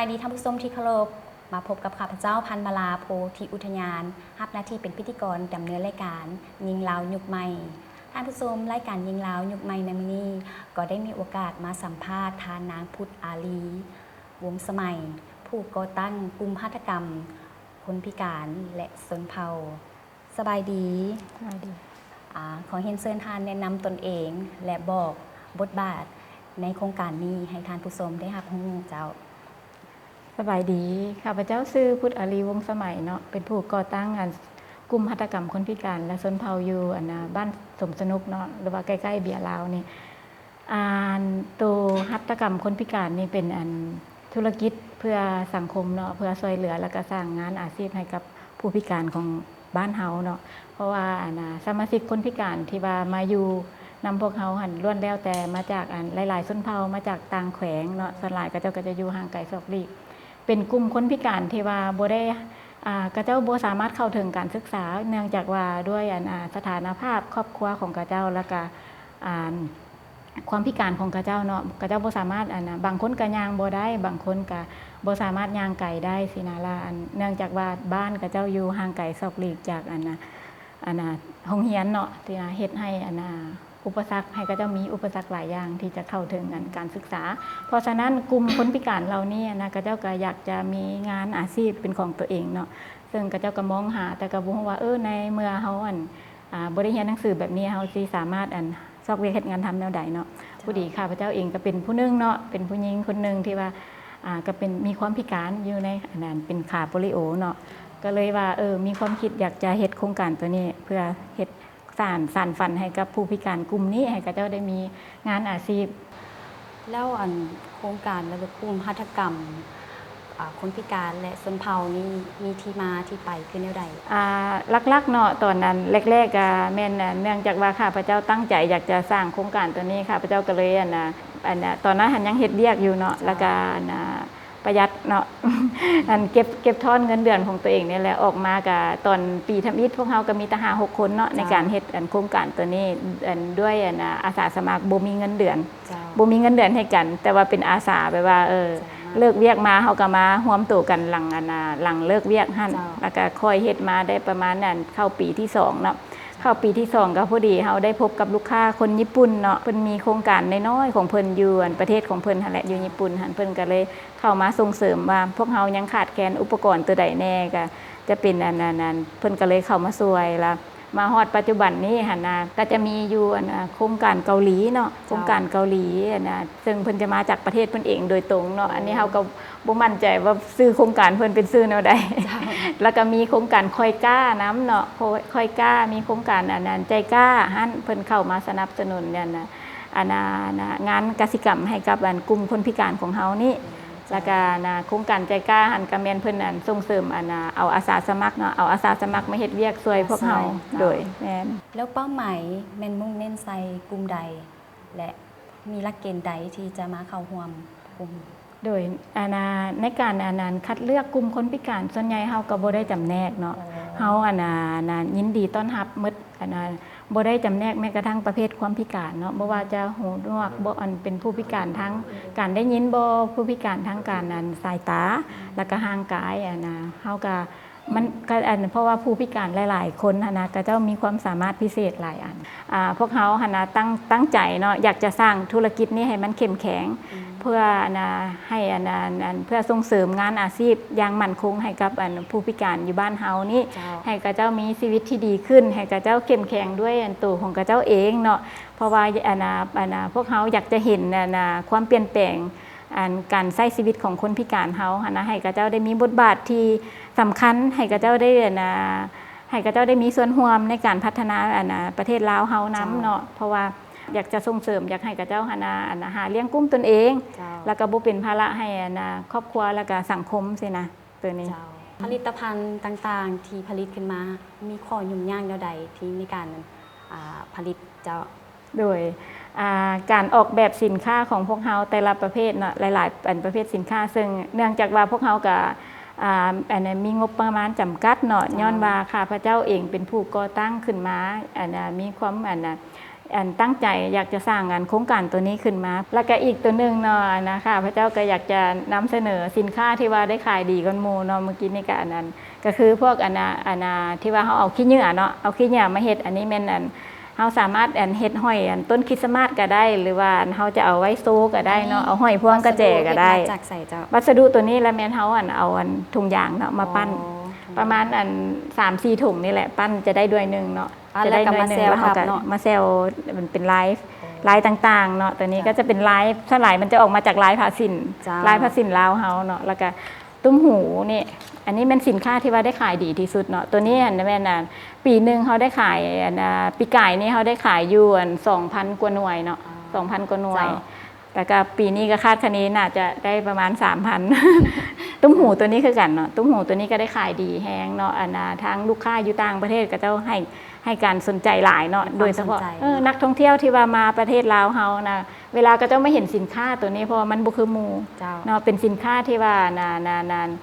ายดีท่านผู้ชมที่เคารพมาพบกับข้าพเจ้าพันมาลาโพธิอุทยานรับหน้าที่เป็นพิธีกรดำเนินรายการยิงลาวยุคใหม่ท่านผู้ชมรายการยิงลาวยุคใหม่ในมื้อนี้ก็ได้มีโอกาสมาสัมภาษณ์ทานนางพุทธอาลีวงสมัยผู้ก่อตั้งกลุ่มหัตถกรรมคนพิการและชนเผ่าสบายดีขอเรียนเชิญทานแนะนำตนเองและบอกบทบาทในโครงการนี้ให้ทานผู้ชมได้รับรู้เจ้าสบายดีข้าพเจ้าชื่อพุทธอาลีวงสมัยเนาะเป็นผู้ก่อตั้งกลุ่มหัตถกรรมคนพิการและชนเผ่าอยู่บ้านสมสนุกเนาะหรือว่าใกล้ๆเบียร์ลาวนี่ตัวหัตถกรรมคนพิการนี่เป็นธุรกิจเพื่อสังคมเนาะเพื่อช่วยเหลือและก็สร้างงานอาชีพให้กับผู้พิการของบ้านเฮาเนาะเพราะว่าสมาชิกคนพิการที่ว่ามาอยู่นำพวกเขาหันล้วนแล้วแต่มาจากหลายๆชนเผ่ามาจากต่างแขวงเนาะส่วนหลายก็จะอยู่ห่างไกลซอกลีกเป็นกลุ่มคนพิการที่ว่าบ่ได้กระเจ้าบ่สามารถเข้าถึงการศึกษาเนื่องจากว่าด้วยสถานภาพครอบครัวของกระเจ้าแล้วก็ความพิการของกระเจ้าเนาะกระเจ้าบ่สามารถบางคนก็ย่างบ่ได้บางคนก็บ่สามารถย่างไกลได้สินะล่ะเนื่องจากว่าบ้านกระเจ้าอยู่ห่างไกลซอกลีกจากโรงเรียนเนาะที่เฮ็ดให้อุปสรรคให้ก็จะมีอุปสรรคหลายอย่างที่จะเข้าถึงการศึกษาเพราะฉะนั้นกลุ่มคนพิการเหล่านี้ก็เจ้าก็อยากจะมีงานอาชีพเป็นของตัวเองเนาะซึ่งก็เจ้าก็มองหาแต่ก็บ่ฮู้ว่าในเมื่อเฮาบ่ได้เรียนหนังสือแบบนี้เฮาสิสามารถซอกเวียกเฮ็ดงานทำแนวใดเนาะผู้ดีข้าพเจ้าเองก็เป็นผู้นึงเนาะเป็นผู้หญิงคนนึงที่ว่าก็เป็นมีความพิการอยู่ในนั้นเป็นขาโปลิโอเนาะก็เลยว่ามีความคิดอยากจะเฮ็ดโครงการตัวนี้เพื่อเฮ็ดสานฝันให้กับผู้พิการกลุ่มนี้ให้กับเจ้าได้มีงานอาชีพแล้วโครงการและกลุ่มหัตถกรรมคนพิการและชนเผ่านี่มีที่มาที่ไปคือแนวใดลักๆเนาะตอนนั้นแรกๆแม่นเนื่องจากว่าข้าพเจ้าตั้งใจอยากจะสร้างโครงการตัวนี้ข้าพเจ้าก็เลยตอนนั้นยังเฮ็ดเวียกอยู่เนาะแล้วก็ประหยัดเนาะเก็บทอนเงินเดือนของตัวเองนี่แหละออกมากับตอนปีทำอิฐพวกเฮาก็มีทหาร6คนเนาะในการเฮ็ดโครงการตัวนี้ด้วยอาสาสมัครบ่มีเงินเดือนบ่มีเงินเดือนให้กันแต่ว่าเป็นอาสาแบบว่าเลิกเวียกมาเฮาก็มาร่วมตัวกันหลังเลิกเวียกหั่นแล้วก็ค่อยเฮ็ดมาได้ประมาณนั้นเข้าปีที่2เนาะเข้าปีที่2ก็พอดีเฮาได้พบกับลูกค้าคนญี่ปุ่นเนาะเพิ่นมีโครงการน้อยๆของเพิ่นอยู่ประเทศของเพิ่นหั่นแหละอยู่ญี่ปุ่นหั่นเพิ่นก็เลยเข้ามาส่งเสริมว่าพวกเฮายังขาดแคลนอุปกรณ์ตัวใดแน่ก็จะเป็นนั้นเพิ่นก็เลยเข้ามาช่วยแล้วมาฮอดปัจจุบันนี้หั่นนะก็จะมีอยู่โครงการเกาหลีเนาะโครงการเกาหลีซึ่งเพิ่นจะมาจากประเทศเพิ่นเองโดยตรงเนาะอันนี้เฮาก็บ่มั่นใจว่าชื่อโครงการเพิ่นเป็นชื่อแนวใดแล้วก็มีโครงการคอยกล้าน้ำเนาะคอยกล้ามีโครงการใจกล้าหั่นเพิ่นเข้ามาสนับสนุนงานกสิกรรมให้กับกลุ่มคนพิการของเฮานี่แล้วก็โครงการใจกล้าหันกระเมียนเพิ่นส่งเสริมเอาอาสาสมัครเนาะเอาอาสาสมัครมาเฮ็ดเวียกช่วยพวกเฮาโดยแม่นแล้วเป้าหมายแม่นมุ่งเน้นใส่กลุ่มใดและมีหลักเกณฑ์ใดที่จะมาเข้าร่วมกลุ่มโดยในการคัดเลือกกลุ่มคนพิการส่วนใหญ่เฮาก็บ่ได้จำแนกเนาะเฮายินดีต้อนรับหมดบ่ได้จำแนกแม้กระทั่งประเภทความพิการเนาะบ่ว่าจะหูหนวกบ่เป็นผู้พิการทั้งการได้ยินบ่ผู้พิการทั้งการสายตาแล้วก็ห่างกายเฮาก็มันก็เพราะว่าผู้พิการหลายๆคนก็เจ้ามีความสามารถพิเศษหลายพวกเฮาตั้งใจเนาะอยากจะสร้างธุรกิจนี้ให้มันเข้มแข็งเพื่อให้เพื่อส่งเสริมงานอาชีพอย่างมั่นคงให้กับผู้พิการอยู่บ้านเฮานี่ให้กับเจ้ามีชีวิตที่ดีขึ้นให้กับเจ้าเข้มแข็งด้วยตัวของกับเจ้าเองเนาะเพราะว่าพวกเฮาอยากจะเห็นความเปลี่ยนแปลงการใช้ชีวิตของคนพิการเฮาให้กับเจ้าได้มีบทบาทที่สำคัญให้กับเจ้าได้ให้กับเจ้าได้มีส่วนร่วมในการพัฒนาประเทศลาวเฮานำเนาะเพราะว่าอยากจะส่งเสริมอยากให้กับเจ้าหาเลี้ยงกุ้มตนเองแล้วก็บ่เป็นภาระให้ครอบครัวแล้วก็สังคมสินะตัวนี้ผลิตภัณฑ์ต่างๆที่ผลิตขึ้นมามีข้อยุ่งยากแนวใดที่ในการผลิตเจ้าโดยการออกแบบสินค้าของพวกเฮาแต่ละประเภทเนาะหลายๆประเภทสินค้าซึ่งเนื่องจากว่าพวกเฮาก็มีงบประมาณจำกัดเนาะย้อนว่าข้าพเจ้าเองเป็นผู้ก่อตั้งขึ้นมามีความ ตั้งใจอยากจะสร้างงานโครงการตัวนี้ขึ้นมาแล้วก็อีกตัวนึงเนาะนะคะพระเจ้าก็อยากจะนำเสนอสินค้าที่ว่าได้ขายดีกันหมู่เนาะเมื่อกี้นี่ก็อันนั้นก็คือพวกที่ว่าเฮาเอาขี้เหงื่อเนาะเอาขี้เหงื่อมาเฮ็ดอันนี้แม่นเฮาสามารถเฮ็ดห้อยต้นคริสต์มาสก็ได้หรือว่าเฮาจะเอาไว้โซก็ได้เนาะเอาห้อยพวงกระแจก็ได้จากใส่เจ้าวัสดุตัวนี้แล้วแม่นเฮาเอาถุงยางเนาะมาปั้นประมาณ3-4 ถุงนี่แหละปั้นจะได้ด้วยนึงเนาะจะได้ด้วยนึงแล้วเฮาก็มาเซลมันเป็นลายต่างๆเนาะตัวนี้ก็จะเป็นลายสลายมันจะออกมาจากลายผ้าสิ้นลาวเฮาเนาะแล้วก็ตุ้มหูนี่อันนี้เป็นสินค้าที่ว่าได้ขายดีที่สุดเนาะตัวนี้แม่นปีนึงเขาได้ขายปีก่ายนี่เขาได้ขายอยู่2,000 กว่าหน่วยเนาะ2,000 กว่าหน่วยแต่ก็ปีนี้ก็คาดคะเนน่าจะได้ประมาณ 3,000 ตุ้มหูตัวนี้คือกันเนาะตุ้มหูตัวนี้ก็ได้ขายดีแฮงเนาะทางลูกค้าอยู่ต่างประเทศก็เจ้าให้การสนใจหลายเนาะโดยเฉพาะนักท่องเที่ยวที่ว่ามาประเทศลาวเฮานะเวลาก็เจ้าไม่เห็นสินค้าตัวนี้เพราะมันบ่คือหมู่เนาะเป็นสินค้าที่ว่า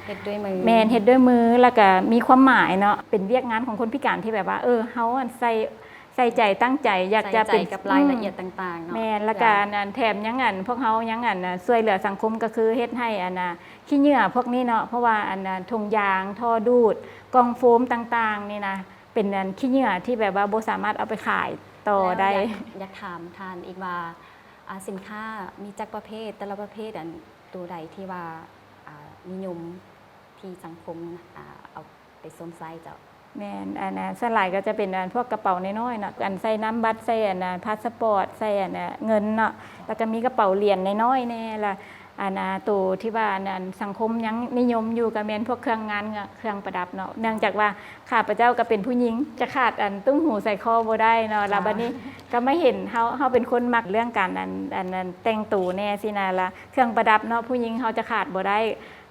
เฮ็ดด้วยมือแม่นเฮ็ดด้วยมือแล้วก็มีความหมายเนาะเป็นเวียกงานของคนพิการที่แบบว่าเฮาใส่ใจตั้งใจอยากจะเป็นกับรายละเอียดต่างๆเนาะแม่นแล้วก็แถมยังพวกเฮายังช่วยเหลือสังคมก็คือเฮ็ดให้ขี้เหงื่อพวกนี้เนาะเพราะว่าถุงยางท่อดูดกล่องโฟมต่างๆนี่นะเป็นขี้เหงื่อที่แบบว่าบ่สามารถเอาไปขายต่อได้อยากถามทานอีกว่าสินค้ามีจักประเภทแต่ละประเภทตัวใดที่ว่านิยมที่สังคมเอาไปสวมใส่เจ้าแม่นสลายก็จะเป็นพวกกระเป๋าน้อยๆเนาะใส่น้ำบัตรใส่พาสปอร์ตใส่เงินเนาะแล้วก็มีกระเป๋าเหรียญน้อยๆแน่ละตัวที่ว่าสังคมยังนิยมอยู่กับแม่นพวกเครื่องงานเครื่องประดับเนาะเนื่องจากว่าข้าพเจ้าก็เป็นผู้หญิงจะขาดตุ้งหูใส่คอบ่ได้เนาะแล้วบัดนี้ก็ไม่เห็นเฮาเป็นคนมักเรื่องการแต่งตัวแน่สินะละเครื่องประดับเนาะผู้หญิงเฮาจะขาดบ่ได้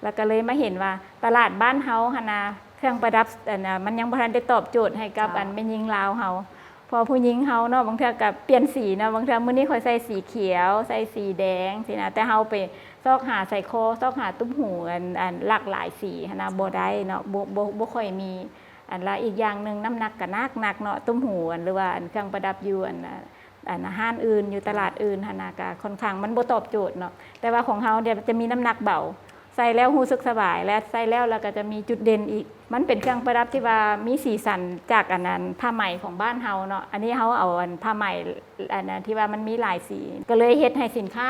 แล้วก็เลยมาเห็นว่าตลาดบ้านเฮาหั่นนะเครื่องประดับมันยังบ่ทันได้ตอบโจทย์ให้กับแม่หญิงลาวเฮาพอผู้หญิงเฮาเนาะบางเทื่อก็เปลี่ยนสีเนาะบางเทื่อมื้อนี้ข่อยใส่สีเขียวใส่สีแดงสินะแต่เฮาไปซอกหาใส่คอซอกหาตุ้มหูหลากหลายสีนะบ่ได้เนาะบ่ค่อยมีละอีกอย่างนึงน้ำหนักก็หนักเนาะตุ้มหูหรือว่าเครื่องประดับอยู่ห้านอื่นอยู่ตลาดอื่นหั่นน่ะก็ค่อนข้างมันบ่ตอบโจทย์เนาะแต่ว่าของเฮาเดี๋ยวจะมีน้ำหนักเบาใส่แล้วรู้สึกสบายและใส่แล้วก็จะมีจุดเด่นอีกมันเป็นเครื่องประดับที่ว่ามีสีสันจากผ้าไหมของบ้านเฮาเนาะอันนี้เฮาเอาผ้าไหมที่ว่ามันมีหลายสีก็เลยเฮ็ดให้สินค้า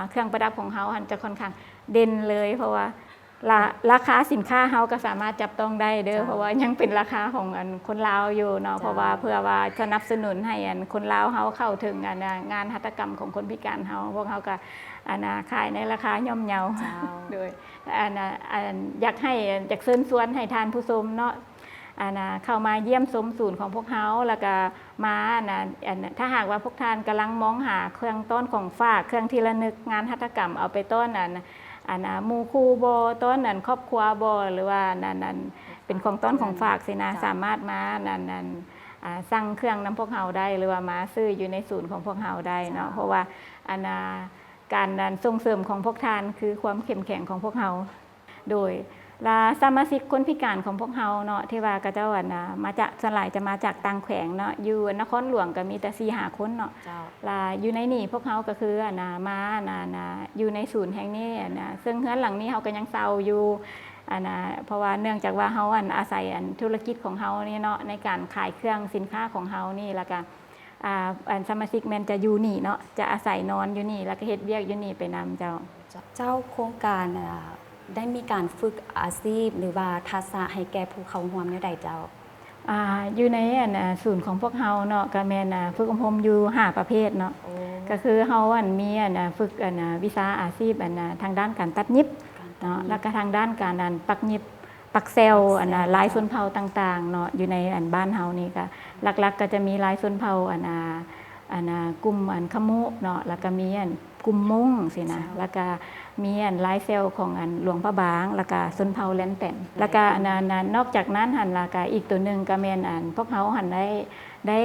เครื่องประดับของเฮาจะค่อนข้างเด่นเลยเพราะว่าราคาสินค้าเฮาก็สามารถจับต้องได้เด้อเพราะว่ายังเป็นราคาของคนลาวอยู่เนาะเพราะว่าเพื่อว่าสนับสนุนให้คนลาวเฮาเข้าถึงงานหัตถกรรมของคนพิการเฮาพวกเฮาก็ขายในราคาย่อมเยาโดยอยากเชิญชวนให้ทานผู้ชมเนาะเข้ามาเยี่ยมชมศูนย์ของพวกเฮาแล้วก็มาถ้าหากว่าพวกท่านกำลังมองหาเครื่องต้นของฝากเครื่องที่ระลึกงานหัตถกรรมเอาไปต้นหมู่คู่บ่ต้นครอบครัวบ่หรือว่าเป็นของต้นของฝากสินะสามารถมาสั่งเครื่องน้ำพวกเฮาได้หรือว่ามาซื้ออยู่ในศูนย์ของพวกเฮาได้เนาะเพราะว่าการส่งเสริมของพวกท่านคือความเข้มแข็งของพวกเฮาโดยสมาชิกคนพิการของพวกเฮาเนาะที่ว่าก็เจ้ามาจากสลายจะมาจากต่างแขวงเนาะอยู่นครหลวงก็มีแต่4-5 คนเนาะอยู่ในนี่พวกเฮาก็คือมาอยู่ในศูนย์แห่งนี้ซึ่งเฮือนหลังนี้เฮาก็ยังเซาอยู่เพราะว่าเนื่องจากว่าเฮาอาศัยธุรกิจของเฮานี่เนาะในการขายเครื่องสินค้าของเฮานี่แล้วก็สมาชิกแมนจะอยู่นี่เนาะจะอาศัยนอนอยู่นี่แล้วก็เฮ็ดเวียกอยู่นี่ไปนำเจ้าโครงการได้มีการฝึกอาชีพหรือว่าทักษะให้แก่ผู้เข้าร่วมในใดเจ้าอยู่ในศูนย์ของพวกเฮาเนาะก็แม่นฝึกอบรมอยู่5 ประเภทเนาะก็คือเฮามีฝึกวิชาอาชีพทางด้านการตัดเย็บเนาะแล้วก็ทางด้านการปักเย็บปักเซลลายชนเผ่าต่างๆเนาะอยู่ในบ้านเฮานี่ก็หลักๆก็จะมีลายชนเผ่ากลุ่มขมุเนาะแล้วก็มีกลุ่มมุ้งสินะแล้วก็มีลายเซลของหลวงพระบางแล้วก็ชนเผ่าแลนแตนแล้วก็นอกจากนั้นหันแล้วก็อีกตัวนึงก็แม่นพวกเฮาหันได้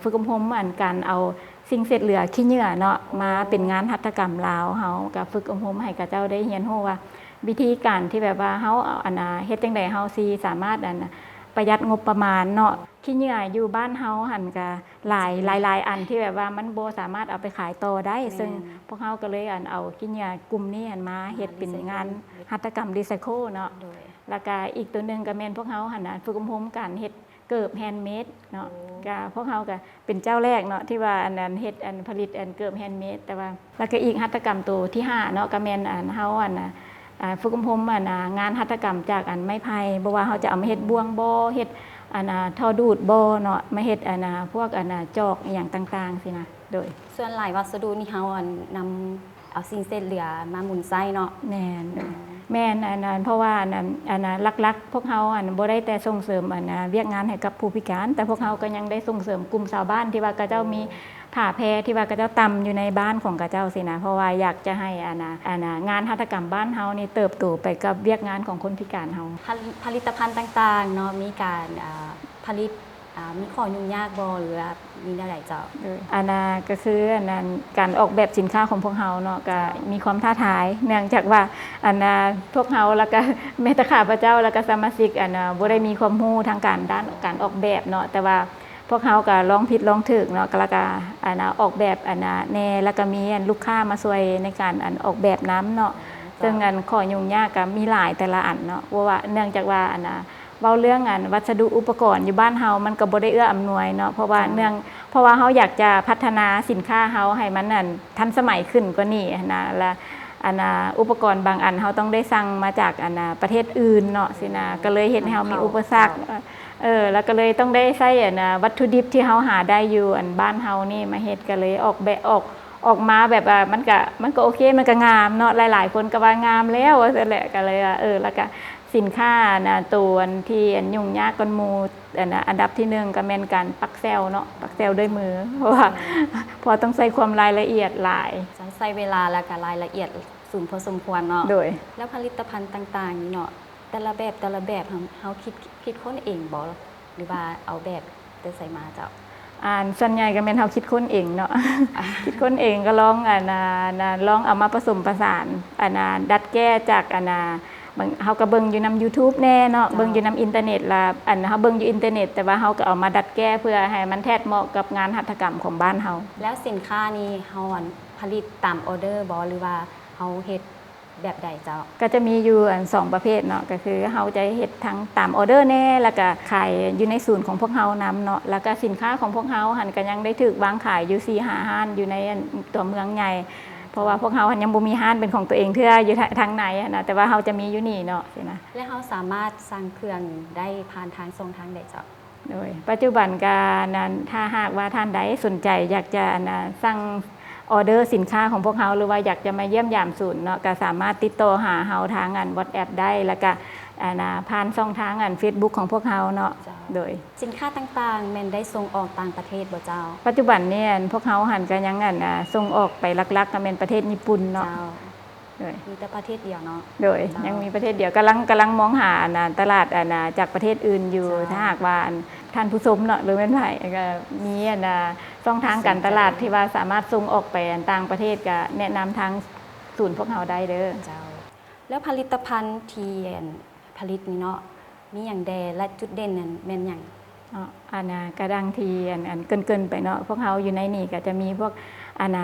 ฝึกอบรมการเอาสิ่งเศษเหลือขี้เหงื่อเนาะมาเป็นงานหัตถกรรมลาวเฮาก็ฝึกอบรมให้กับเจ้าได้เรียนรู้ว่าวิธีการที่แบบว่าเฮาเฮ็ดจังได๋เฮาสิสามารถ ประหยัดงบประมาณเนาะขี้เหงื่ออยู่บ้านเฮาหันก็หลายอันที่แบบว่ามันบ่สามารถเอาไปขายต่อได้ซึ่งพวกเฮาก็เลยเอาขี้เหงื่อกลุ่มนี้มาเฮ็ดเป็นงานหัตถกรรมรีไซเคิลเนาะ โดย แล้วก็อีกตัวหนึงก็แม่นพวกเฮาหั่นน่ะฝึกอบรมการเฮ็ดเกิบแฮนด์เมดเนาะก็พวกเฮาก็เป็นเจ้าแรกเนาะที่ว่าอันนั้นเฮ็ดอันผลิตอันเกิบแฮนด์เมดแต่ว่าแล้วก็อีกหัตถกรรมตัวที่5เนาะก็แม่นอันเฮาอันน่ะฝึกอบรมอันน่ะงานหัตถกรรมจากอันไม้ไผ่บ่ว่าเฮาจะเอามาเฮ็ดบ่วงบ่เฮ็ดอันน่ะท่อดูดบ่เนาะมาเฮ็ดอันน่ะพวกอันน่ะจอกอีหยังต่างๆสินะโดย ส่วนหลายวัสดุนี่เฮานำเอาสิ่งเศษเหลือมาหมุนไส้เนาะ แม่นอันนั้นเพราะว่าอันนั้นหลักๆพวกเฮาอันบ่ได้แต่ส่งเสริมอันนะเวียกงานให้กับผู้พิการ แต่พวกเฮาก็ยังได้ส่งเสริมกลุ่มชาวบ้านที่ว่าเขาเจ้ามีผ้าแพรที่ว่าเขาเจ้าตำอยู่ในบ้านของเขาเจ้าสินะเพราะว่าอยากจะให้อันนะงานหัตถกรรมบ้านเฮานี่เติบโตไปกับเวียกงานของคนพิการเฮา ผลิตภัณฑ์ต่างๆเนาะมีการผลิตมีข้อยุ่งยากบ่หรือว่ามีแนวใดเจ้า อันนั้นก็คืออันนั้นการออกแบบสินค้าของพวกเฮาเนาะก็มีความท้าทายเนื่องจากว่าอันนั้นพวกเฮาแล้วก็แม่ตะข้าพเจ้าแล้วก็สมาชิกอันบ่ได้มีความรู้ทางการด้านการออกแบบเนาะแต่ว่าพวกเฮาก็ลองผิดลองถูกเนาะแล้วก็อันออกแบบอันแน่แล้วก็มีลูกค้ามาช่วยในการออกแบบน้ำเนาะซึ่งอันข้อยุ่งยากก็มีหลายแต่ละอันเนาะว่าเนื่องจากว่าอันเว้าเรื่องวัสดุอุปกรณ์อยู่บ้านเฮามันก็บ่ได้เอื้ออำนวยเนาะเพราะว่าเฮาอยากจะพัฒนาสินค้าเฮาให้มันทันสมัยขึ้นกว่านี้นะและอุปกรณ์บางอันเฮาต้องได้สั่งมาจากประเทศอื่นเนาะสินะก็เลยเฮ็ดให้เฮามีอุปสรรคแล้วก็เลยต้องได้ใช้วัตถุดิบที่เฮาหาได้อยู่บ้านเฮานี่มาเฮ็ดก็เลยออกแบบออกมาแบบว่ามันก็โอเคมันก็งามเนาะหลายๆคนก็ว่างามแล้วว่าซั่นแหละก็เลยแล้วก็สินค้าตัวที่ยุ่งยากกว่าหมู่อันดับที่1ก็แม่นการปักแซลเนาะปักแซลด้วยมือเพราะว่าต้องใส่ความรายละเอียดหลายใช้เวลาและก็รายละเอียดสูงพอสมควรเนาะโดยแล้วผลิตภัณฑ์ต่างๆนี่เนาะแต่ละแบบเฮาคิดค้นเองบ่หรือว่าเอาแบบแต่ใส่มาเจ้าส่วนใหญ่ก็แม่นเฮาคิดค้นเองเนาะ คิดค้นเองก็ลองลองเอามาผสมผสานดัดแก้จากบางเฮาก็เบิ่งอยู่นำ YouTube แน่เนาะเบิ่งอยู่นำอินเทอร์เน็ตล่ะเฮาเบิ่งอยู่อินเทอร์เน็ตแต่ว่าเฮาก็เอามาดัดแก้เพื่อให้มันแทดเหมาะกับงานหัตถกรรมของบ้านเฮาแล้วสินค้านี้เฮาผลิตตามออเดอร์บ่หรือว่าเฮาเฮ็ดแบบใดเจ้าก็จะมีอยู่2ประเภทเนาะก็คือเฮาจะเฮ็ดทั้งตามออเดอร์แน่แล้วก็ขายอยู่ในศูนย์ของพวกเฮานำเนาะแล้วก็สินค้าของพวกเฮาหันก็ยังได้ถูกวางขายอยู่ 4-5 ห้านอยู่ในตัวเมืองใหญ่เพราะว่าพวกเฮายังบ่มีห้านเป็นของตัวเองเทื่ออยู่ทางไหนนะแต่ว่าเฮาจะมีอยู่นี่เนาะสินะและเฮาสามารถสั่งเครื่องได้ผ่านทางช่องทางใดเจ้าโดยปัจจุบันก็ถ้าหากว่าท่านใดสนใจอยากจะสั่งออเดอร์สินค้าของพวกเฮาหรือว่าอยากจะมาเยี่ยมยามศูนย์เนาะก็สามารถติดต่อหาเฮาทางWhatsApp ได้แล้วก็ผ่านช่องทางFacebook ของพวกเฮาเนาะโดยสินค้าต่างๆแม่นได้ส่งออกต่างประเทศบ่เจ้าปัจจุบันเนี่ยพวกเฮาหันก็ยังส่งออกไปหลักๆก็เป็นประเทศญี่ปุ่นเนาะโดยมีแต่ประเทศเดียวเนาะโดยยังมีประเทศเดียวกำลังมองหาตลาดจากประเทศอื่นอยู่ถ้าหากว่าท่านผู้ชมเนาะหรือแม่นไผก็มีช่องทางการตลาดที่ว่าสามารถส่งออกไปต่างประเทศก็แนะนำทางศูนย์พวกเฮาได้เด้อเจ้าแล้วผลิตภัณฑ์ที่ผลิตนี่เนาะมีหยังแดและจุดเด่นนั่นแม่นหยังกระดังทีเกินไปเนาะพวกเฮาอยู่ในนี่ก็จะมีพวก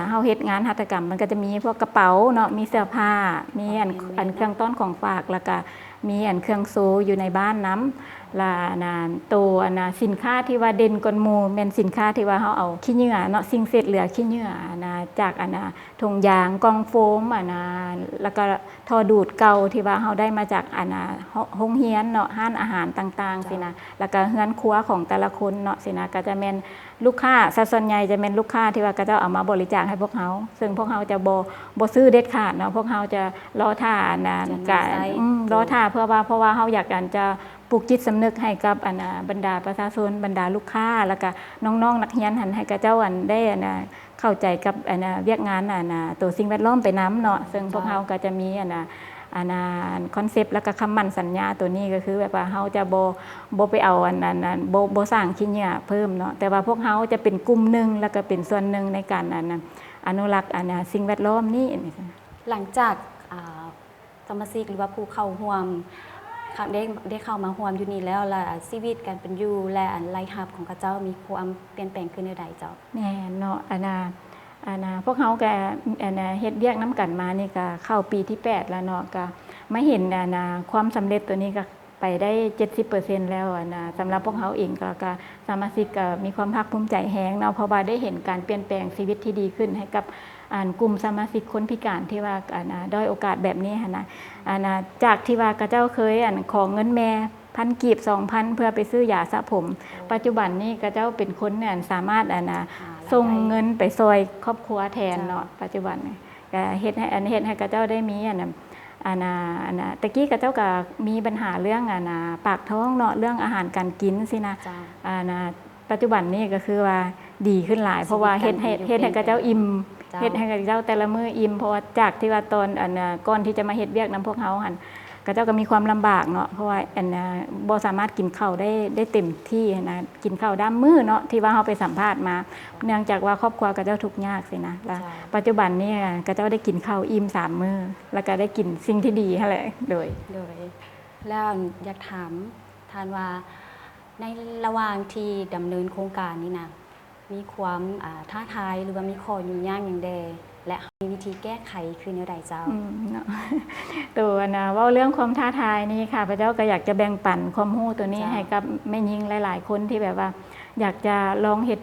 เฮาเฮ็ดงานหัตถกรรมมันก็จะมีพวกกระเป๋าเนาะมีเสื้อผ้ามีเครื่องต้อนของฝากแล้วก็มีเครื่องโซอยู่ในบ้านน้ำละตัวสินค้าที่ว่าเด่นกว่าหมู่แม่นสินค้าที่ว่าเฮาเอาขี้เหงื่อเนาะสิ่งเศษเหลือขี้เหงื่อจากถุงยางกล่องโฟมแล้วก็ท่อดูดเก่าที่ว่าเฮาได้มาจากโรงเรียนเนาะร้านอาหารต่างๆสินะแล้วก็เฮือนครัวของแต่ละคนเนาะสินะก็จะแม่นลูกค้าส่วนใหญ่จะเป็นลูกค้าที่ว่าก็จะเอามาบริจาคให้พวกเฮาซึ่งพวกเฮาจะบ่ซื้อเด็ดขาดเนาะพวกเฮาจะรอท่ารอท่าเพราะว่าเฮาอยากจะปลูกจิตสำนึกให้กับบรรดาประชาชนบรรดาลูกค้าแล้วก็น้องๆนักเรียนหันให้กับเจ้าได้เข้าใจกับเวียกงานตัวสิ่งแวดล้อมไปน้ำเนาะซึ่งพวกเฮาก็จะมีคอนเซปต์แล้วก็คำมั่นสัญญาตัวนี้ก็คือแบบว่าเฮาจะบ่ไปเอาบ่สร้างขี้เหงื่อเพิ่มเนาะแต่ว่าพวกเฮาจะเป็นกลุ่มนึงแล้วก็เป็นส่วนนึงในการอนุรักษ์สิ่งแวดล้อมนี้หลังจากสมาชิกหรือว่าผู้เข้าร่วม เขาได้เข้ามาร่วมอยู่นี่แล้วและชีวิตการเป็นอยู่และรายรับของเขาเจ้ามีความเปลี่ยนแปลงขึ้นใดเจ้า แน่เนาะพวกเขาก็เฮ็ดเวียกน้ำกันมานี่ก็เข้าปีที่ 8 แล้วเนาะก็ไม่เห็นความสำเร็จตัวนี้ก็ไปได้ 70% แล้วสำหรับพวกเขาเองก็สมาชิกก็มีความภาคภูมิใจแฮงเนาะเพราะว่าได้เห็นการเปลี่ยนแปลงชีวิตที่ดีขึ้นให้กับกลุ่มสมาชิกคนพิการที่ว่าด้อยโอกาสแบบนี้นะจากที่ว่ากระเจ้าเคยขอเงินแม่1,000 กีบ 2,000 เพื่อไปซื้อยาสระผม ปัจจุบันนี้กระเจ้าเป็นคนสามารถส่งเงินไปซอยครอบครัวแทนเนาะปัจจุบันก็เฮ็ดให้กระเจ้าได้มีตะกี้กระเจ้าก็มีปัญหาเรื่องปากท้องเนาะเรื่องอาหารการกินสินะปัจจุบันนี้ก็คือว่าดีขึ้นหลายเพราะว่าเฮ็ดให้กระเจ้าอิ่มเฮ็ดให้กระเจ้าแต่ละมื้ออิ่มเพราะว่าจากที่ว่าตอนก่อนที่จะมาเฮ็ดเวียกนำพวกเฮาหั่นกระเจ้าก็มีความลำบากเนาะเพราะว่าบ่สามารถกินข้าวได้เต็มที่นะกินข้าวด้ามมื้อเนาะที่ว่าเฮาไปสัมภาษณ์มาเนื่องจากว่าครอบครัวกระเจ้าทุกข์ยากสินะแล้วปัจจุบันนี้กระเจ้าได้กินข้าวอิ่ม3มื้อแล้วก็ได้กินสิ่งที่ดีนั่นแหละโดยแล้วอยากถามท่านว่าในระหว่างที่ดำเนินโครงการนี้นะมีความท้าทายหรือว่ามีข้อยุ่งยากอย่างใดและมีวิธีแก้ไขคือแนวใดเจ้าตัวว่าเรื่องความท้าทายนี่ค่ะพระเจ้าก็อยากจะแบ่งปันความรู้ตัวนี้ให้กับแม่หญิงหลายๆคนที่แบบว่าอยากจะลองเฮ็ด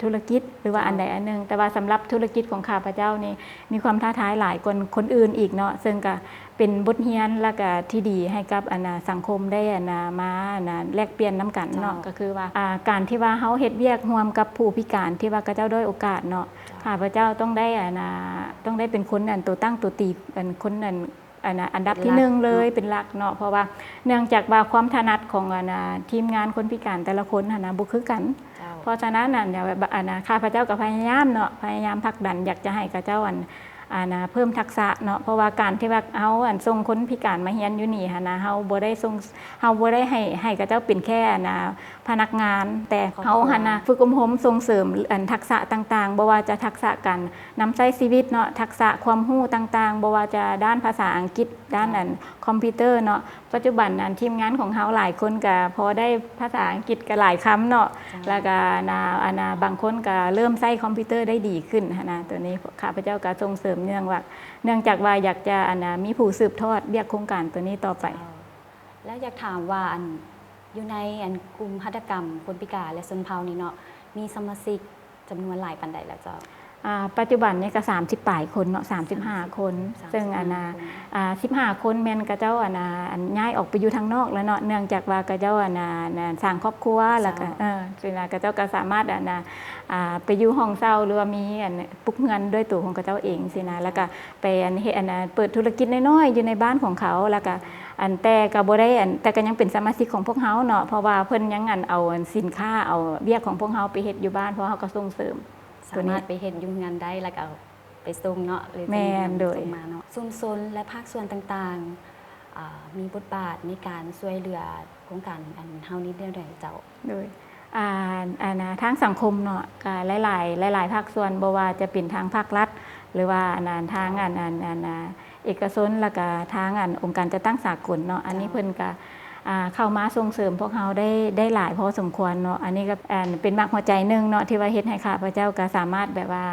ธุรกิจหรือว่าอันใดอันหนึ่งแต่ว่าสำหรับธุรกิจของข้าพเจ้านี่มีความท้าทายหลายคนอื่นอีกเนาะซึ่งก็เป็นบทเรียนและก็ที่ดีให้กับสังคมได้มาแลกเปลี่ยนน้ำกันเนาะก็คือว่าการที่ว่าเฮาเฮ็ดเวียกร่วมกับผู้พิการที่ว่าเขาเจ้าด้อยโอกาสเนาะข้าพเจ้าต้องได้เป็นคนตัวตั้งตัวตีเป็นคนอันดับที่1เลยเป็นหลักเนาะเพราะว่าเนื่องจากว่าความถนัดของทีมงานคนพิการแต่ละคนบ่คือกันเพราะฉะนั้นข้าพเจ้าก็พยายามเนาะพยายามผลักดันอยากจะให้ข้าเจ้าเพิ่มทักษะเนาะเพราะว่าการที่ว่าเฮาส่งคนพิการมาเรียนอยู่นี่เฮาบ่ได้ให้ข้าเจ้าเป็นแค่พนักงานแต่เฮาฝึกอบรมส่งเสริมทักษะต่างๆบ่ว่าจะทักษะการนำใช้ชีวิตเนาะทักษะความรู้ต่างๆบ่ว่าจะด้านภาษาอังกฤษด้านคอมพิวเตอร์เนาะปัจจุบันทีมงานของเฮาหลายคนก็พอได้ภาษาอังกฤษก็หลายคำเนาะแล้วก็บางคนก็เริ่มใช้คอมพิวเตอร์ได้ดีขึ้นตัวนี้ข้าพเจ้าก็ส่งเสริมเนื่องจากว่าอยากจะมีผู้สืบทอดเรียกโครงการตัวนี้ต่อไปแล้วอยากถามว่าอยู่ในกลุ่มหัตถกรรมคนพิการและชนเผ่านี่เนาะมีสมาชิกจำนวนหลายปานใดแล้วเจ้าปัจจุบันนี้ก็30ปลายคนเนาะ35 คนซึ่ง15 คนแม่นกระเจ้าย้ายออกไปอยู่ทางนอกแล้วเนาะเนื่องจากว่ากระเจ้าสร้างครอบครัวแล้วก็กระเจ้าก็สามารถไปอยู่ห้องเช่าหรือว่ามีปลุกเงินด้วยตัวของกระเจ้าเองสินะแล้วก็ไปเปิดธุรกิจน้อยๆอยู่ในบ้านของเขาแล้วก็แต่ก็บ่ได้แต่ก็ยังเป็นสมาชิกของพวกเฮาเนาะเพราะว่าเพิ่นยังเอาสินค้าเอาเบี้ยของพวกเฮาไปเฮ็ดอยู่บ้านเพราะเฮาก็ส่งเสริมสามารถไปเฮ็ดอยู่งานได้แล้วก็ไปส่งเนาะหรือแม่นโดยมาเนาะชุมชนและภาคส่วนต่างๆมีบทบาทในการช่วยเหลือโครงการเฮานี้ได้ใดเจ้าโดยทางสังคมเนาะก็หลายภาคส่วนบ่ว่าจะเป็นทางภาครัฐหรือว่าทางเอกชนแล้วก็ทางองค์การจัดตั้งสากลเนาะอันนี้เพิ่นก็เข้ามาส่งเสริมพวกเราได้หลายพอสมควรเนาะอันนี้ก็เป็นมากหัวใจนึงเนาะที่ว่าเฮ็ดให้ข้าพเจ้าก็สามารถแบบว่า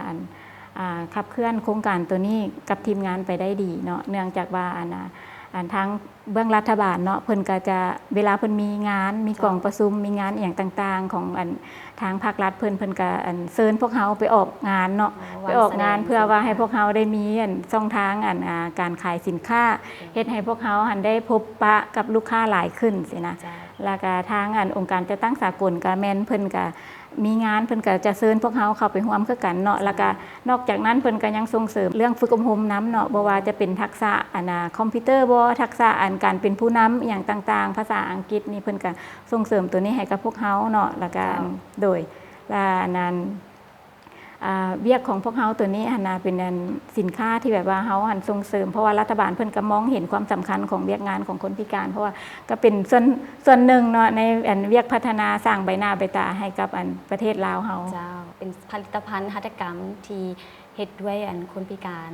ขับเคลื่อนโครงการตัวนี้กับทีมงานไปได้ดีเนาะเนื่องจากว่าทางเบื้องรัฐบาลเนาะเพิ่นก็จะเวลาเพิ่นมีงานมีกล่องประชุมมีงานอย่างต่างๆของทางภาครัฐเพิ่นก็เชิญพวกเฮาไปออกงานเนาะไปออกงานเพื่อว่าให้พวกเฮาได้มีช่องทางการขายสินค้าเฮ็ดให้พวกเฮาได้พบปะกับลูกค้าหลายขึ้นสินะแล้วก็ทางองค์การจัดตั้งสากลก็แม่นเพิ่นก็มีงานเพิ่นก็จะเชิญพวกเฮาเข้าไปร่วมคือกันเนาะแล้วก็นอกจากนั้นเพิ่นก็ยังส่งเสริมเรื่องฝึกอบรมน้ำเนาะบ่ว่าจะเป็นทักษะคอมพิวเตอร์บ่ทักษะการเป็นผู้นำอย่างต่างๆภาษาอังกฤษนี่เพิ่นก็ส่งเสริมตัวนี้ให้กับพวกเฮาเนาะแล้วก็โดยนั้นเวียกของพวกเฮาตัวนี้เป็นสินค้าที่แบบว่าเฮาส่งเสริมเพราะว่ารัฐบาลเพิ่นก็มองเห็นความสำคัญของเวียกงานของคนพิการเพราะว่าก็เป็นส่วนหนึ่งเนาะในเวียกพัฒนาสร้างใบหน้าใบตาให้กับประเทศลาวเฮาเจ้าเป็นผลิตภัณฑ์หัตถกรรมที่เฮ็ดด้วยคนพิการ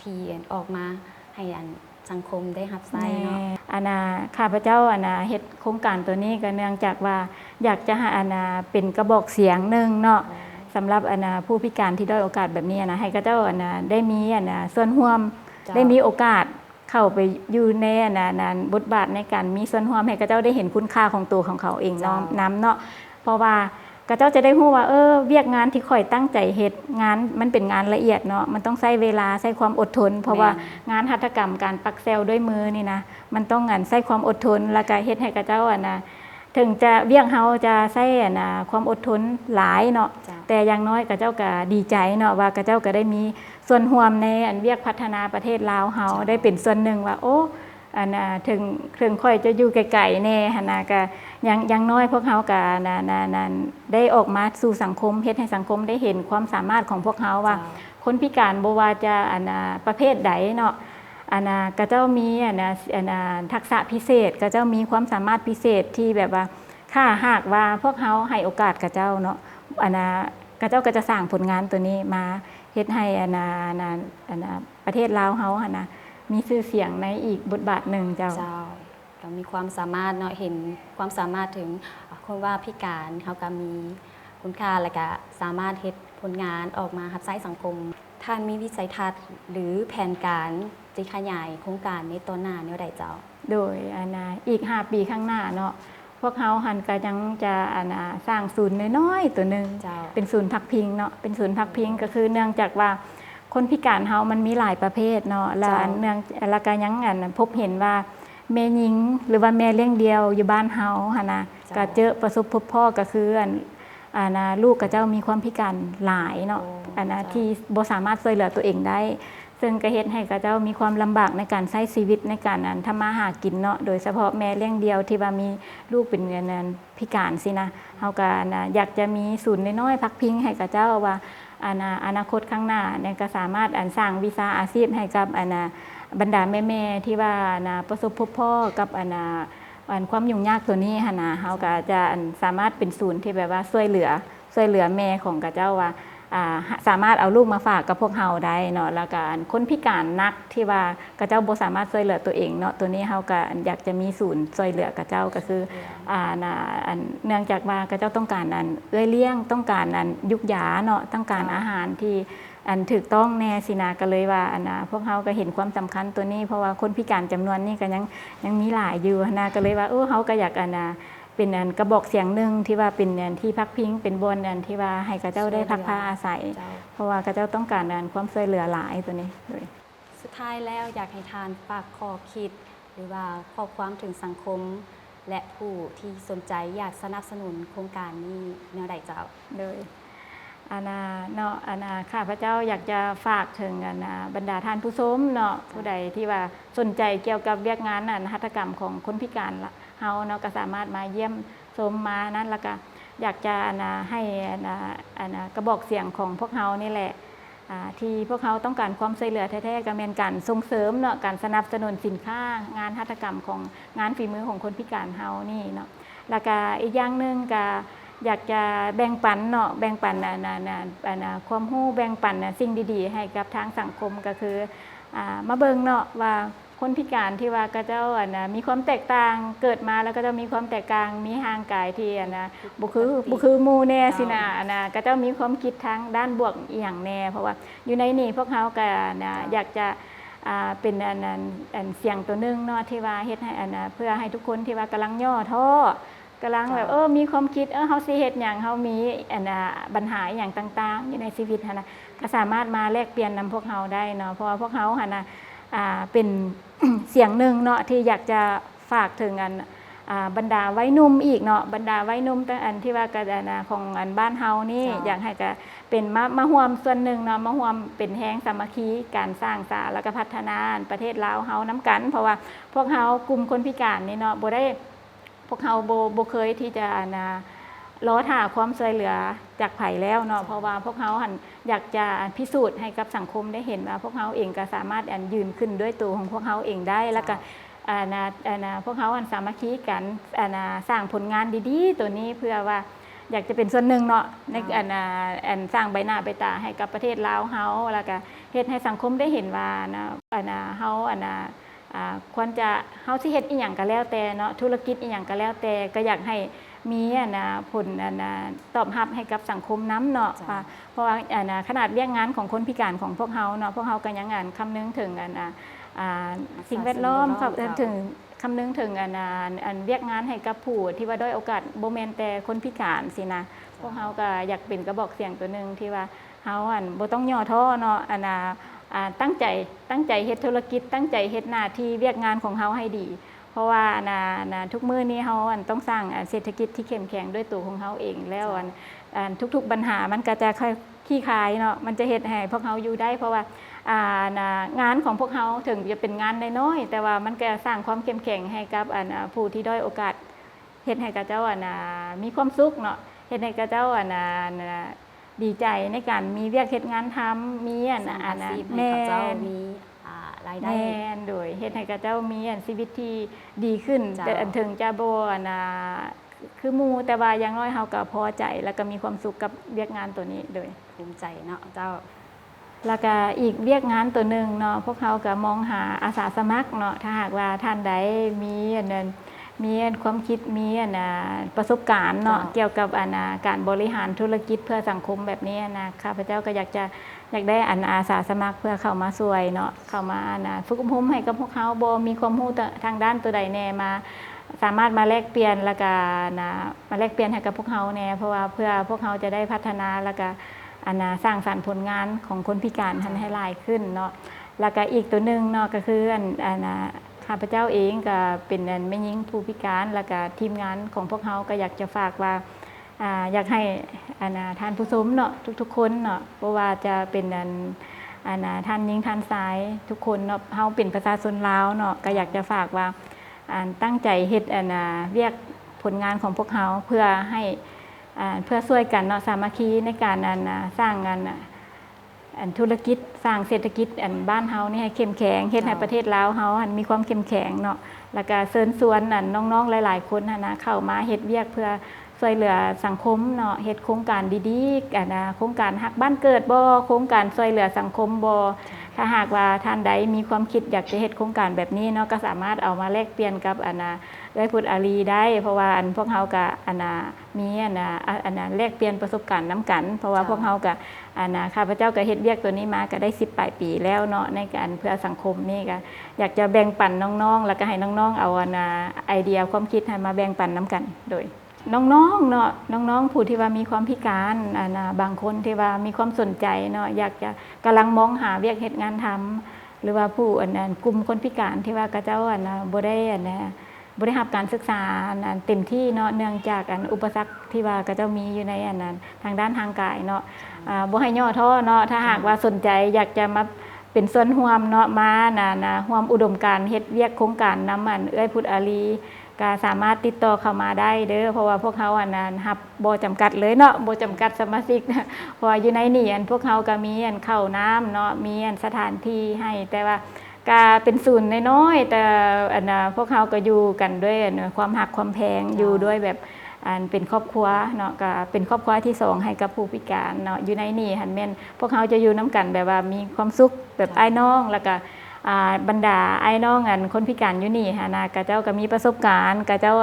ที่ออกมาให้ สังคมได้รับใช้เนาะ ข้าพเจ้าเฮ็ดโครงการตัวนี้ก็เนื่องจากว่าอยากจะให้เป็นกระบอกเสียงหนึ่งเนาะสำหรับผู้พิการที่ด้อยโอกาสแบบนี้ให้ข้าเจ้าได้มีส่วนร่วมได้มีโอกาสเข้าไปอยู่ในบทบาทในการมีส่วนร่วมให้ข้าเจ้าได้เห็นคุณค่าของตัวของเขาเองเนาะเนาะเพราะว่าข้าเจ้าจะได้รู้ว่าเวียกงานที่ข่อยตั้งใจเฮ็ดงานมันเป็นงานละเอียดเนาะมันต้องใช้เวลาใช้ความอดทนเพราะว่างานหัตถกรรมการปักเซลด้วยมือนี่นะมันต้องใช้ความอดทนแล้วก็เฮ็ดให้ข้าเจ้าถึงจะเวียกเฮาจะใช้ความอดทนหลายเนาะแต่อย่างน้อยข้าเจ้าก็ดีใจเนาะว่าข้าเจ้าก็ได้มีส่วนร่วมในเวียกพัฒนาประเทศลาวเฮาได้เป็นส่วนหนึ่งว่าโอ้ถึงค่อยจะอยู่ไกลๆแน่หั่นน่ะก็ยังน้อยพวกเฮาก็ได้ออกมาสู่สังคมเฮ็ดให้สังคมได้เห็นความสามารถของพวกเฮาว่าคนพิการบ่ว่าจะประเภทใดเนาะก็เจ้ามีทักษะพิเศษก็เจ้ามีความสามารถพิเศษที่แบบว่าถ้าหากว่าพวกเฮาให้โอกาสกับเจ้าเนาะก็เจ้าก็จะสร้างผลงานตัวนี้มาเฮ็ดให้ประเทศลาวเฮามีชื่อเสียงในอีกบทบาทหนึ่งเจ้าก็มีความสามารถเนาะเห็นความสามารถถึงคนว่าพิการเขาก็มีคุณค่าและก็สามารถเฮ็ดผลงานออกมารับใช้สังคมท่านมีวิสัยทัศน์หรือแผนการจะขยายโครงการในต้นหน้าแนวใดเจ้าโดยอีก5 ปีข้างหน้าเนาะพวกเขาก็ยังจะสร้างศูนย์น้อยๆตัวนึงเป็นศูนย์พักพิงเนาะเป็นศูนย์พักพิงก็คือเนื่องจากว่าคนพิการเฮามันมีหลายประเภทเนาะแล้วก็ยังพบเห็นว่าแม่หญิงหรือว่าแม่เลี้ยงเดียวอยู่บ้านเฮาก็เจอประสบพบพ่อก็คือลูกกับเจ้ามีความพิการหลายเนาะที่บ่สามารถช่วยเหลือตัวเองได้ซึ่งก็เฮ็ดให้กับเจ้ามีความลำบากในการใช้ชีวิตในการทำมาหากินเนาะโดยเฉพาะแม่เลี้ยงเดียวที่ว่ามีลูกเป็นพิการสินะเฮาก็อยากจะมีศูนย์น้อยๆพักพิงให้กับเจ้าว่าอนาคตข้างหน้าเนี่ยก็สามารถสร้างวิชาอาชีพให้กับบรรดาแม่ๆที่ว่าประสบพบพ่อกับความยุ่งยากตัวนี้เฮาก็จะสามารถเป็นศูนย์ที่แบบว่าช่วยเหลือแม่ของกับเจ้าว่าสามารถเอาลูกมาฝากกับพวกเฮาได้เนาะแล้วก็คนพิการนักที่ว่ากับเจ้าบ่สามารถช่วยเหลือตัวเองเนาะตัวนี้เฮาก็อยากจะมีศูนย์ช่วยเหลือกับเจ้าก็คือเนื่องจากว่ากับเจ้าต้องการเลี้ยงต้องการยุกยาเนาะต้องการอาหารที่ถูกต้องแน่สินะก็เลยว่าพวกเฮาก็เห็นความสำคัญตัวนี้เพราะว่าคนพิการจำนวนนี้ก็ยังมีหลายอยู่นะก็เลยว่าเฮาก็อยากเป็นกระบอกเสียงหนึ่งที่ว่าเป็นที่พักพิงเป็นบนที่ว่าให้กระเจ้าได้พักผ้าอาศัยเพราะว่ากระเจ้าต้องการความช่วยเหลือหลายตัวนี้เลยสุดท้ายแล้วอยากให้ทานฝากข้อคิดหรือว่าข้อความถึงสังคมและผู้ที่สนใจอยากสนับสนุนโครงการนี้แนวใดเจ้าเลยเนาะข้าพเจ้าอยากจะฝากถึงบรรดาท่านผู้ชมเนาะผู้ใดที่ว่าสนใจเกี่ยวกับเวียกงานหัตถกรรมของคนพิการเฮาเนาะก็สามารถมาเยี่ยมชมมานั้นแล้วก็อยากจะให้กระบอกเสียงของพวกเฮานี่แหละที่พวกเฮาต้องการความช่วยเหลือแท้ๆก็เป็นการส่งเสริมเนาะการสนับสนุนสินค้างานหัตถกรรมของงานฝีมือของคนพิการเฮานี่เนาะแล้วก็อีกอย่างนึงก็อยากจะแบ่งปันเนาะแบ่งปันความรู้แบ่งปันสิ่งดีๆให้กับทางสังคมก็คือมาเบิ่งเนาะว่าคนพิการที่ว่าก็เจ้ามีความแตกต่างเกิดมาแล้วก็จะมีความแตกต่างมีห่างกายที่บุคือหมู่แน่สินะก็เจ้ามีความคิดทางด้านบวกอีหยังแน่เพราะว่าอยู่ในนี่พวกเขาก็อยากจะเป็นเสียงตัวนึงเนาะที่ว่าเฮ็ดให้เพื่อให้ทุกคนที่ว่ากำลังย่อท้อกำลังแบบมีความคิดเฮาสิเฮ็ดหยังเฮามีปัญหาอย่างต่างๆอยู่ในชีวิตก็สามารถมาแลกเปลี่ยนนำพวกเฮาได้เนาะเพราะว่าพวกเฮาเป็นเสียงหนึ่งเนาะที่อยากจะฝากถึงบรรดาวัยหนุ่มอีกเนาะบรรดาวัยหนุ่มที่ว่ากของบ้านเฮานี่อยากให้จะเป็นมาร่วมส่วนหนึ่งเนาะมาร่วมเป็นแฮงสามัคคีการสร้างสรรค์และก็พัฒนาประเทศลาวเฮานํกันเพราะว่าพวกเฮากลุ่มคนพิการนี่เนาะบ่ได้พวกเฮาบ่เคยที่จะรอท่าความช่วยเหลือจากไผแล้วเนาะเพราะว่าพวกเฮาอยากจะพิสูจน์ให้กับสังคมได้เห็นว่าพวกเฮาเองก็สามารถยืนขึ้นด้วยตัวของพวกเฮาเองได้แล้วก็พวกเฮาสามัคคีกันสร้างผลงานดีๆตัวนี้เพื่อว่าอยากจะเป็นส่วนหนึ่งเนาะในสร้างใบหน้าใบตาให้กับประเทศลาวเฮาแล้วก็เฮ็ดให้สังคมได้เห็นว่าเฮา ควรจะเฮาสิเฮ็ดอีหยังก็แล้วแต่เนาะธุรกิจอีหยังก็แล้วแต่ก็อยากให้มีผลตอบรับให้กับสังคมน้ำเนาะเพราะว่าขนาดเรียกงานของคนพิการของพวกเฮาเนาะพวกเฮาก็ยังคำนึงถึงสิ่งแวดล้อมถึงคำนึงถึงเรียกงานให้กับผู้ที่ว่าด้อยโอกาสบ่แม่นแต่คนพิการสินะพวกเฮาก็อยากเป็นกระบอกเสียงตัวนึงที่ว่าเฮาบ่ต้องย่อท้อเนาะตั้งใจเฮ็ดธุรกิจตั้งใจเฮ็ดหน้าที่เรียกงานของเฮาให้ดีเพราะว่าทุกมื้อนี้เฮาต้องสร้างเศรษฐกิจที่เข้มแข็งด้วยตัวของเฮาเองแล้วทุกๆปัญหามันก็จะค่อยคลี่คลายเนาะมันจะเฮ็ดให้พวกเฮาอยู่ได้เพราะว่างานของพวกเฮาถึงจะเป็นงานน้อยๆแต่ว่ามันก็สร้างความเข้มแข็งให้กับผู้ที่ด้อยโอกาสเฮ็ดให้กับเจ้ามีความสุขเนาะเฮ็ดให้กับเจ้าดีใจในการมีเวียกเฮ็ดงานทำมีแม่เจ้ามีรายได้โดยเฮ็ดให้กับเจ้ามีชีวิตที่ดีขึ้นแต่ถึงจะบ่คือหมู่แต่ว่าอย่างน้อยเฮาก็พอใจแล้วก็มีความสุขกับเวียกงานตัวนี้โดยภูมิใจเนาะเจ้าแล้วก็อีกเวียกงานตัวนึงเนาะพวกเขาก็มองหาอาสาสมัครเนาะถ้าหากว่าท่านใดมีความคิดมีประสบการณ์เนาะเกี่ยวกับการบริหารธุรกิจเพื่อสังคมแบบนี้นะข้าพเจ้าก็อยากได้อาสาสมัครเพื่อเข้ามาช่วยเนาะเข้ามาฝึกอบรมให้กับพวกเขาบ่มีความรู้ทางด้านตัวใดแน่มาสามารถมาแลกเปลี่ยนแล้วก็มาแลกเปลี่ยนให้กับพวกเขาแน่เพราะว่าเพื่อพวกเขาจะได้พัฒนาแล้วก็สร้างสรรค์ผลงานของคนพิการให้หลายขึ้นเนาะแล้วก็อีกตัวนึงเนาะก็คือข้าพเจ้าเองก็เป็นแม่หญิงผู้พิการแล้วก็ทีมงานของพวกเขาก็อยากจะฝากว่าอยากให้ท่านผู้ชมเนาะทุกๆคนเนาะเพราะว่าจะเป็นท่านหญิงท่านชายทุกคนเนาะเฮาเป็นประชาชนลาวเนาะก็อยากจะฝากว่าตั้งใจเฮ็ดเรียกผลงานของพวกเขาเพื่อให้เพื่อช่วยกันเนาะสามัคคีในการสร้างงานธุรกิจสร้างเศรษฐกิจบ้านเฮานี่ให้เข้มแข็งเฮ็ดให้ประเทศลาวเฮามีความเข้มแข็งเนาะแล้วก็เชิญชวนน้องๆหลายๆคนเข้ามาเฮ็ดเวียกเพื่อช่วยเหลือสังคมเนาะเฮ็ดโครงการดีๆโครงการฮักบ้านเกิดบ่โครงการช่วยเหลือสังคมบ่ถ้าหากว่าท่านใดมีความคิดอยากจะเฮ็ดโครงการแบบนี้เนาะก็สามารถเอามาแลกเปลี่ยนกับได้พุทธอารีได้เพราะว่าพวกเฮาก็มีแลกเปลี่ยนประสบการณ์น้ำกันเพราะว่าพวกเฮาก็ข้าพเจ้าก็เฮ็ดเวียกตัวนี้มาก็ได้10 ปลายปีแล้วเนาะในการเพื่อสังคมนี่ก็อยากจะแบ่งปันน้องๆแล้วก็ให้น้องๆเอาไอเดียความคิดให้มาแบ่งปันน้ำกันโดยน้องๆเนาะน้องๆผู้ที่ว่ามีความพิการบางคนที่ว่ามีความสนใจเนาะอยากจะกำลังมองหาเวียกเฮ็ดงานทำหรือว่าผู้กลุ่มคนพิการที่ว่าเขาเจ้าบ่ได้รับการศึกษาเต็มที่เนาะเนื่องจากอุปสรรคที่ว่าเขาเจ้ามีอยู่ในทางด้านทางกายเนาะบ่ให้ย่อท้อเนาะถ้าหากว่าสนใจอยากจะมาเป็นส่วนร่วมเนาะมาร่วมอุดมการณ์เฮ็ดเวียกโครงการนำเอ้ยพุทธอารีก็สามารถติดต่อเข้ามาได้เด้อเพราะว่าพวกเขารับบ่จำกัดเลยเนาะบ่จำกัดสมาชิกเพราะว่าอยู่ในนี่พวกเขาก็มีเข้าน้ำเนาะมีสถานที่ให้แต่ว่าก็เป็นศูนย์น้อยๆแต่พวกเขาก็อยู่กันด้วยความหักความแพงอยู่ด้วยแบบเป็นครอบครัวเนาะก็เป็นครอบครัวที่2ให้กับผู้พิการเนาะอยู่ในนี่หันแม่นพวกเขาจะอยู่น้ำกันแบบว่ามีความสุขแบบอ้ายน้องแล้วก็บรรดาไอ้น้องคนพิการอยู่นี่กะเจ้าก็มีประสบการณ์กะเจ้า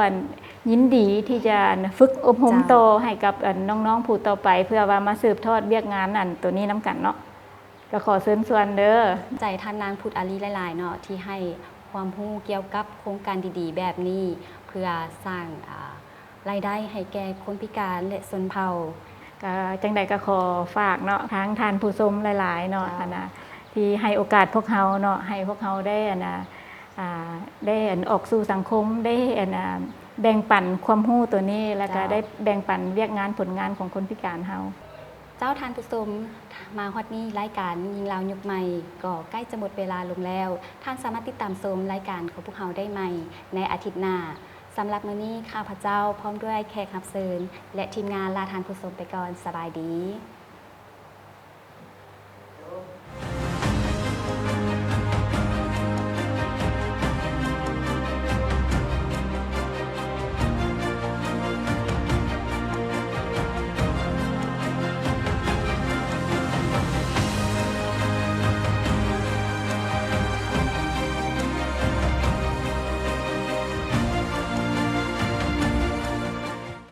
ยินดีที่จะฝึกอบรมโตให้กับน้องๆผู้ต่อไปเพื่อว่ามาสืบทอดเวียกงานตัวนี้น้ำกันเนาะก็ขอเชิญชวนเด้อใจท่านนางพุทธอารีหลายๆเนาะที่ให้ความรู้เกี่ยวกับโครงการดีๆแบบนี้เพื่อสร้างรายได้ให้แก่คนพิการและชนเผ่าก็จังใดก็ขอฝากเนาะทั้งท่านผู้ชมหลายๆเนาะที่ให้โอกาสพวกเขาเนาะให้พวกเขาได้ได้ออกสู่สังคมได้แบ่งปันความรู้ตัวนี้แล้วก็ได้แบ่งปันเวียกงานผลงานของคนพิการเฮาเจ้าทานผู้ชมมาฮอดนี้รายการยิงลาวยุคใหม่ก็ใกล้จะหมดเวลาลงแล้วท่านสามารถติดตามชมรายการของพวกเราได้ใหม่ในอาทิตย์หน้าสำหรับมื้อนี้ข้าพเจ้าพร้อมด้วยแขกรับเชิญและทีมงานลาทานผู้ชมไปก่อนสบายดี